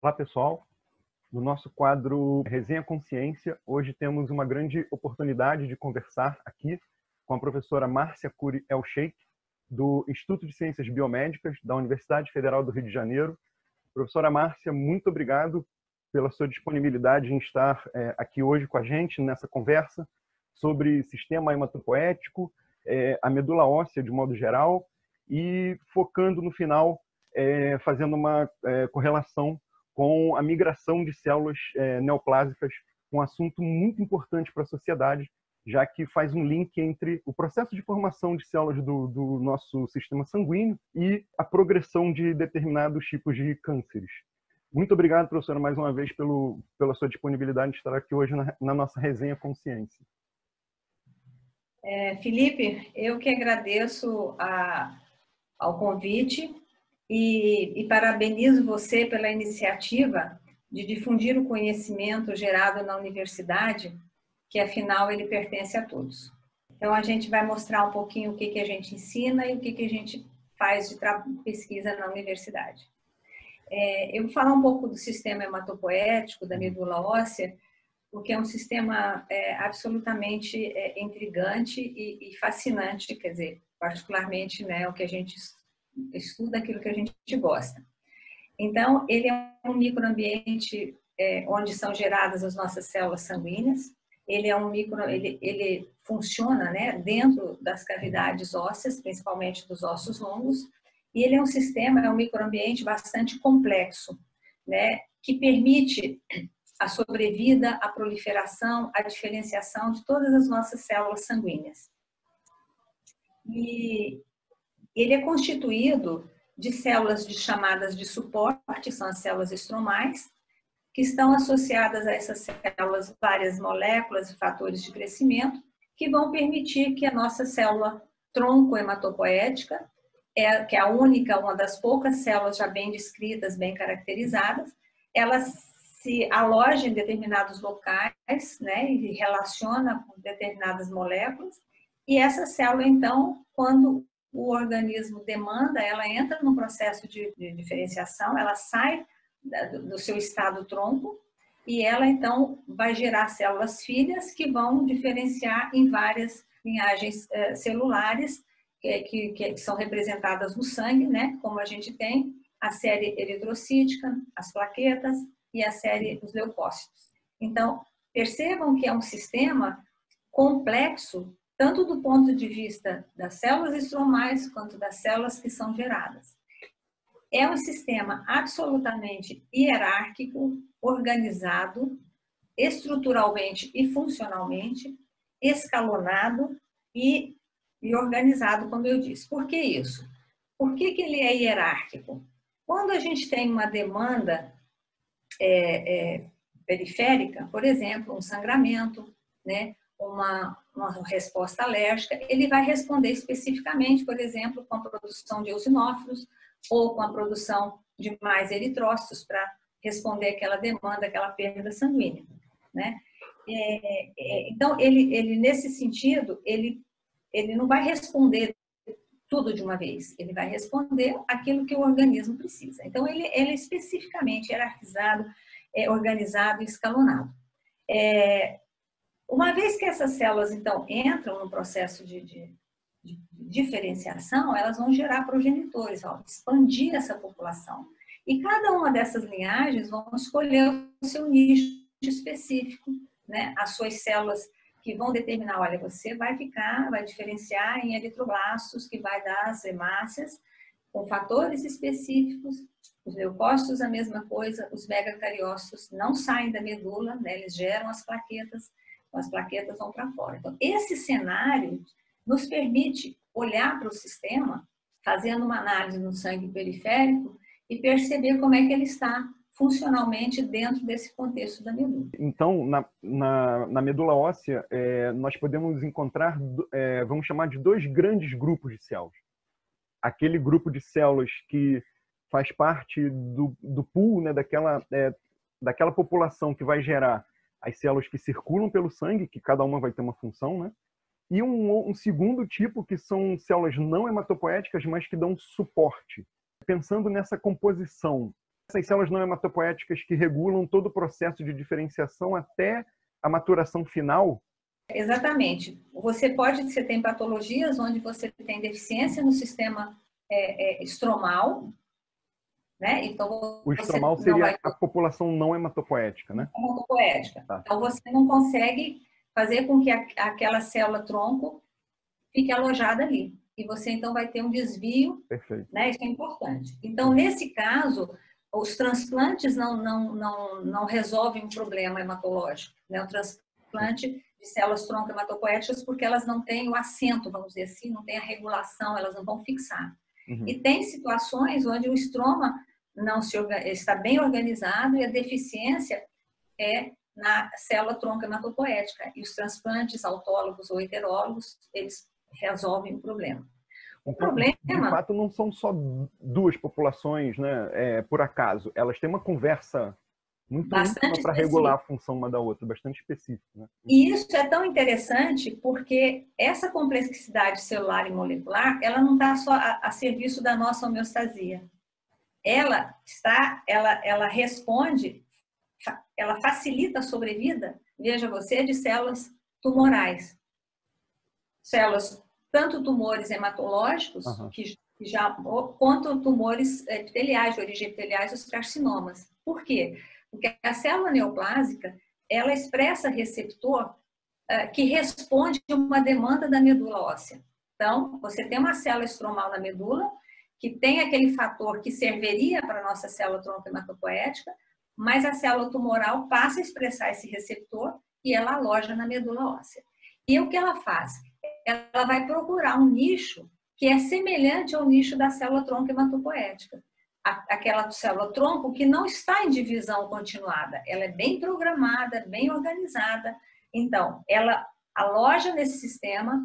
Olá, pessoal. No nosso quadro Resenha Consciência, hoje temos uma grande oportunidade de conversar aqui com a professora Márcia Curi El Sheikh, do Instituto de Ciências Biomédicas da Universidade Federal do Rio de Janeiro. Professora Márcia, muito obrigado pela sua disponibilidade em estar aqui hoje com a gente nessa conversa sobre sistema hematopoético, a medula óssea de modo geral, e focando no final, fazendo uma correlação com a migração de células neoplásicas, um assunto muito importante para a sociedade, já que faz um link entre o processo de formação de células do nosso sistema sanguíneo e a progressão de determinados tipos de cânceres. Muito obrigado, professora, mais uma vez pela sua disponibilidade de estar aqui hoje na nossa Resenha Consciência. Felipe, eu que agradeço ao convite e parabenizo você pela iniciativa de difundir o conhecimento gerado na universidade, que afinal ele pertence a todos. Então a gente vai mostrar um pouquinho o que a gente ensina e o que a gente faz de pesquisa na universidade. Eu vou falar um pouco do sistema hematopoético, da medula óssea, porque é um sistema absolutamente intrigante e fascinante, quer dizer, particularmente, né, o que a gente estuda, aquilo que a gente gosta. Então, ele é um microambiente onde são geradas as nossas células sanguíneas. Ele é ele funciona, né, dentro das cavidades ósseas, principalmente dos ossos longos, e ele é um sistema, é um microambiente bastante complexo, né, que permite a sobrevida, a proliferação, a diferenciação de todas as nossas células sanguíneas. E ele é constituído de células chamadas de suporte, são as células estromais, que estão associadas a essas células várias moléculas e fatores de crescimento, que vão permitir que a nossa célula tronco hematopoética, que é a única, uma das poucas células já bem descritas, bem caracterizadas, elas se aloja em determinados locais, né, e relaciona com determinadas moléculas, e essa célula, então, quando o organismo demanda, ela entra num processo de diferenciação, ela sai do seu estado tronco, e ela, então, vai gerar células filhas que vão diferenciar em várias linhagens celulares, que são representadas no sangue, né, como a gente tem a série eritrocítica, as plaquetas, e a série dos leucócitos. Então, percebam que é um sistema complexo, tanto do ponto de vista das células estromais, quanto das células que são geradas. É um sistema absolutamente hierárquico, organizado, estruturalmente e funcionalmente, escalonado e organizado, como eu disse. Por que isso? Por que ele é hierárquico? Quando a gente tem uma demanda periférica, por exemplo, um sangramento, né, uma resposta alérgica, ele vai responder especificamente, por exemplo, com a produção de eosinófilos ou com a produção de mais eritrócitos para responder aquela demanda, aquela perda sanguínea, né? Então, ele nesse sentido, ele não vai responder tudo de uma vez, ele vai responder aquilo que o organismo precisa. Então, ele é especificamente hierarquizado, organizado e escalonado. Uma vez que essas células, então, entram no processo de diferenciação, elas vão gerar progenitores, vão expandir essa população. E cada uma dessas linhagens vão escolher o seu nicho específico, né? As suas células que vão determinar, olha, você vai diferenciar em eritroblastos, que vai dar as hemácias, com fatores específicos. Os leucócitos, a mesma coisa, os megacariócitos não saem da medula, né? Eles geram as plaquetas vão para fora. Então, esse cenário nos permite olhar para o sistema, fazendo uma análise no sangue periférico e perceber como é que ele está funcionalmente dentro desse contexto da medula. Então, na medula óssea, nós podemos encontrar, vamos chamar de dois grandes grupos de células. Aquele grupo de células que faz parte do pool, né, daquela população que vai gerar as células que circulam pelo sangue, que cada uma vai ter uma função, né? E um segundo tipo, que são células não hematopoéticas, mas que dão suporte. Pensando nessa composição essas células não hematopoéticas que regulam todo o processo de diferenciação até a maturação final? Exatamente. Você tem patologias onde você tem deficiência no sistema estromal, né? Então, O você estromal não vai seria a população não hematopoética, né? hematopoética. Tá. Então, você não consegue fazer com que aquela célula-tronco fique alojada ali. E você, então, vai ter um desvio. Perfeito. Né? Isso é importante. Então, nesse caso, os transplantes não resolvem um problema hematológico. Né? O transplante de células tronco hematopoéticas, porque elas não têm o assento, vamos dizer assim, não tem a regulação, elas não vão fixar. Uhum. E tem situações onde o estroma não está bem organizado e a deficiência é na célula tronco hematopoética. E os transplantes autólogos ou heterólogos, eles resolvem o problema. O então, problema... de fato, não são só duas populações, né, por acaso. Elas têm uma conversa muito íntima para regular a função uma da outra, bastante específica. Né? E isso é tão interessante porque essa complexidade celular e molecular, ela não está só a serviço da nossa homeostasia. Ela responde, ela facilita a sobrevida, veja você, de células tumorais. Células, tanto tumores hematológicos, quanto tumores epiteliais, de origem epiteliais, os carcinomas. Por quê? Porque a célula neoplásica, ela expressa receptor que responde a uma demanda da medula óssea. Então, você tem uma célula estromal na medula, que tem aquele fator que serviria para a nossa célula tronco hematopoética, mas a célula tumoral passa a expressar esse receptor e ela aloja na medula óssea. E o que ela faz? Ela vai procurar um nicho que é semelhante ao nicho da célula tronco hematopoética. Aquela célula tronco que não está em divisão continuada, ela é bem programada, bem organizada. Então, ela aloja nesse sistema,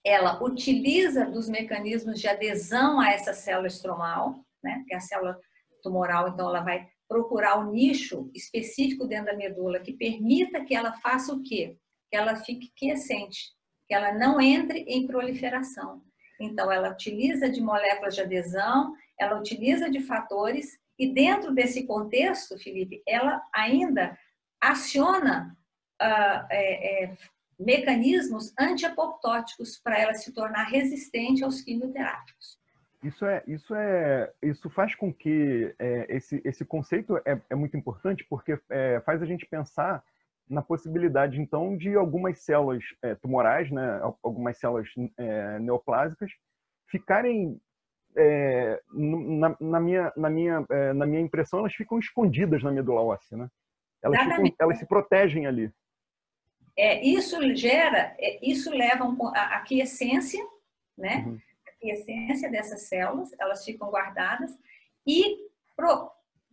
ela utiliza dos mecanismos de adesão a essa célula estromal, né, que é a célula tumoral, então ela vai procurar um nicho específico dentro da medula que permita que ela faça o quê? Que ela fique quiescente, que ela não entre em proliferação. Então, ela utiliza de moléculas de adesão, ela utiliza de fatores, e dentro desse contexto, Felipe, ela ainda aciona mecanismos antiapoptóticos para ela se tornar resistente aos quimioterápicos. Isso faz com que esse conceito é muito importante, porque faz a gente pensar na possibilidade, então, de algumas células tumorais, né, algumas células neoplásicas, ficarem, na minha impressão, elas ficam escondidas na medula óssea. Né? Elas se protegem ali. Isso leva a quiescência, né? Uhum. A quiescência dessas células, elas ficam guardadas e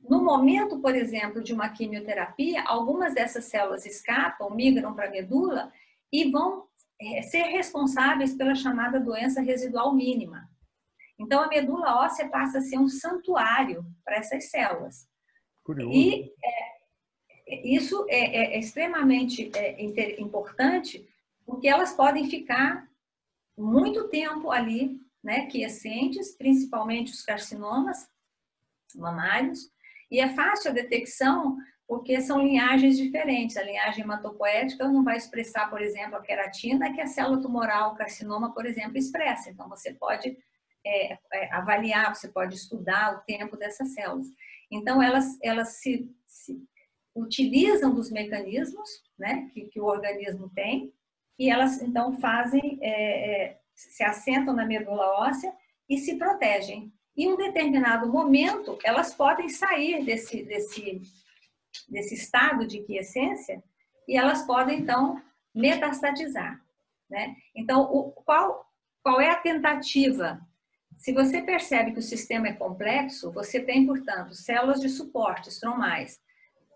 no momento, por exemplo, de uma quimioterapia, algumas dessas células escapam, migram para a medula e vão ser responsáveis pela chamada doença residual mínima. Então, a medula óssea passa a ser um santuário para essas células. Curioso. E isso é extremamente importante, porque elas podem ficar muito tempo ali, né, quiescentes, principalmente os carcinomas mamários, e é fácil a detecção porque são linhagens diferentes. A linhagem hematopoética não vai expressar, por exemplo, a queratina que a célula tumoral, o carcinoma, por exemplo, expressa. Então, você pode avaliar, você pode estudar o tempo dessas células. Então, elas se utilizam dos mecanismos, né, que o organismo tem, e elas, então, se assentam na medula óssea e se protegem. Em um determinado momento, elas podem sair desse estado de quiescência e elas podem, então, metastatizar. Né? Então, qual é a tentativa? Se você percebe que o sistema é complexo, você tem, portanto, células de suporte estromais,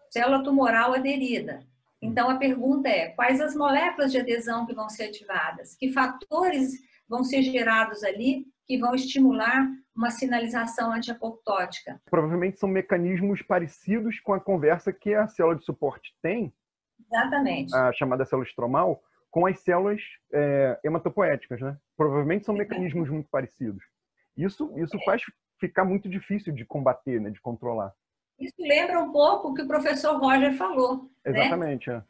célula tumoral aderida. Então, a pergunta é, quais as moléculas de adesão que vão ser ativadas? Que fatores vão ser gerados ali que vão estimular uma sinalização antiapoptótica? Provavelmente são mecanismos parecidos com a conversa que a célula de suporte tem, exatamente, a chamada célula estromal, com as células hematopoéticas, né? Provavelmente são mecanismos muito parecidos. Isso ficar muito difícil de combater, né, de controlar. Isso lembra um pouco o que o professor Roger falou, Exatamente, né?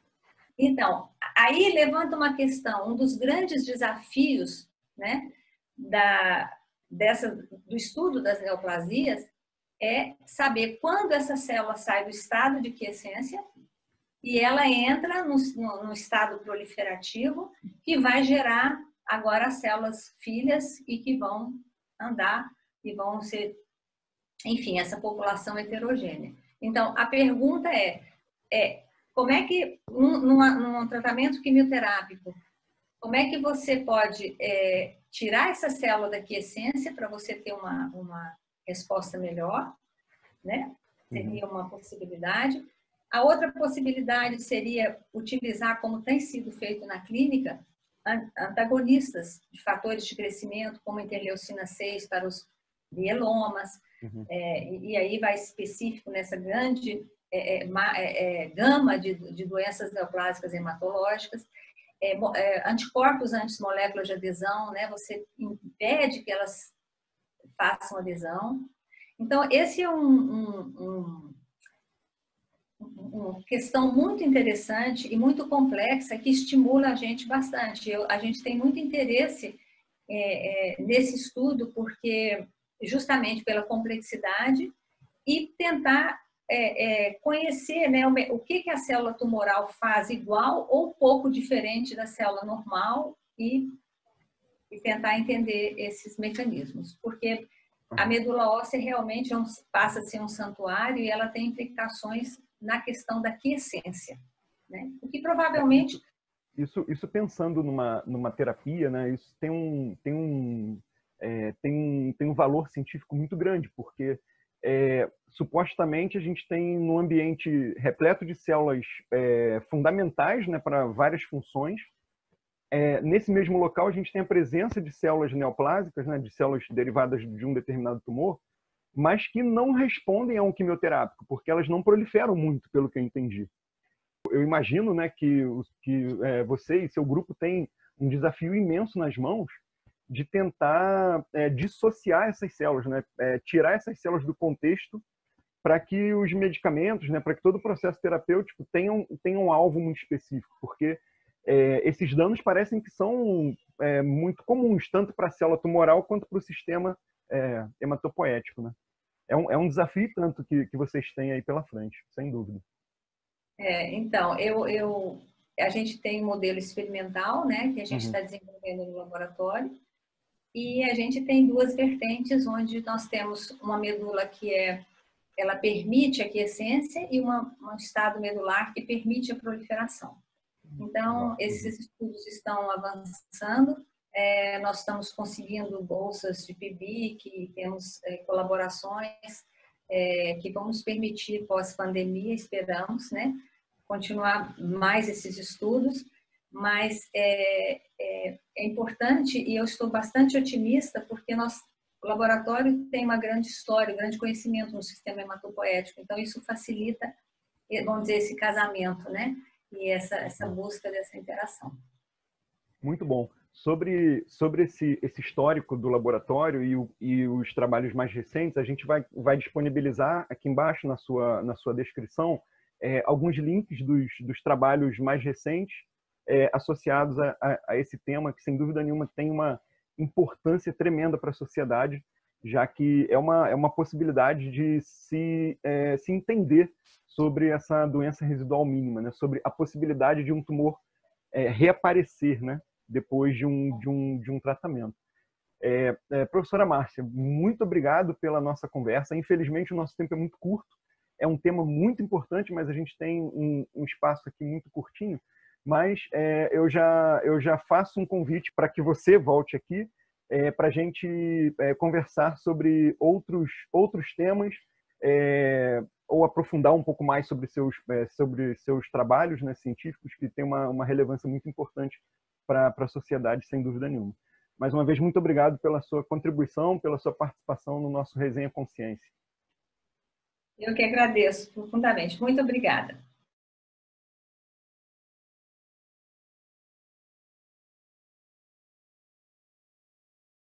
Então, aí levanta uma questão, um dos grandes desafios, né, do estudo das neoplasias é saber quando essa célula sai do estado de quiescência e ela entra no estado proliferativo, que vai gerar agora as células filhas e que vão andar e vão ser, enfim, essa população heterogênea. Então, a pergunta como é que, num tratamento quimioterápico, como é que você pode tirar essa célula da quiescência para você ter uma resposta melhor, né? Seria uma possibilidade. A outra possibilidade seria utilizar, como tem sido feito na clínica, antagonistas de fatores de crescimento, como a interleucina 6 para os mielomas, e aí vai específico nessa grande gama de doenças neoplásicas hematológicas, anticorpos antes moléculas de adesão, né? Você impede que elas façam adesão. Então, esse é uma questão muito interessante e muito complexa que estimula a gente bastante. A gente tem muito interesse nesse estudo porque justamente pela complexidade e tentar conhecer, né, o que a célula tumoral faz igual ou pouco diferente da célula normal e tentar entender esses mecanismos, porque a medula óssea realmente passa a ser um santuário e ela tem implicações na questão da quiescência, né? O que provavelmente... Isso pensando numa terapia, né, isso tem um valor científico muito grande, porque supostamente a gente tem num ambiente repleto de células fundamentais, né, para várias funções. Nesse mesmo local a gente tem a presença de células neoplásicas, né, de células derivadas de um determinado tumor, mas que não respondem a um quimioterápico, porque elas não proliferam muito, pelo que eu entendi. Eu imagino, né, que você e seu grupo têm um desafio imenso nas mãos de tentar dissociar essas células, né, tirar essas células do contexto para que os medicamentos, né, para que todo o processo terapêutico tenha um alvo muito específico, porque esses danos parecem que são muito comuns, tanto para a célula tumoral quanto para o sistema hematopoético, né? É um desafio tanto que vocês têm aí pela frente, sem dúvida. Então, a gente tem um modelo experimental, né, que a gente está desenvolvendo no laboratório, e a gente tem duas vertentes, onde nós temos uma medula que ela permite a quiescência e um estado medular que permite a proliferação. Então, esses estudos estão avançando, nós estamos conseguindo bolsas de PIBIC, temos colaborações que vão nos permitir, pós-pandemia, esperamos, né, continuar mais esses estudos, mas é importante e eu estou bastante otimista porque o laboratório tem uma grande história, um grande conhecimento no sistema hematopoético, então isso facilita, vamos dizer, esse casamento, né, e essa busca dessa interação. Muito bom. Sobre esse histórico do laboratório e os trabalhos mais recentes, a gente vai disponibilizar aqui embaixo na sua descrição alguns links dos trabalhos mais recentes associados a esse tema, que sem dúvida nenhuma tem uma importância tremenda para a sociedade, já que é uma possibilidade de se entender sobre essa doença residual mínima, né? Sobre a possibilidade de um tumor reaparecer, né? Depois de um tratamento. Professora Márcia, muito obrigado pela nossa conversa. Infelizmente, o nosso tempo é muito curto. É um tema muito importante, mas a gente tem um espaço aqui muito curtinho. Mas eu já faço um convite para que você volte aqui para a gente conversar sobre outros temas ou aprofundar um pouco mais sobre seus trabalhos, né, científicos, que têm uma relevância muito importante para a sociedade, sem dúvida nenhuma. Mais uma vez, muito obrigado pela sua contribuição, pela sua participação no nosso Resenha Consciência. Eu que agradeço profundamente. Muito obrigada.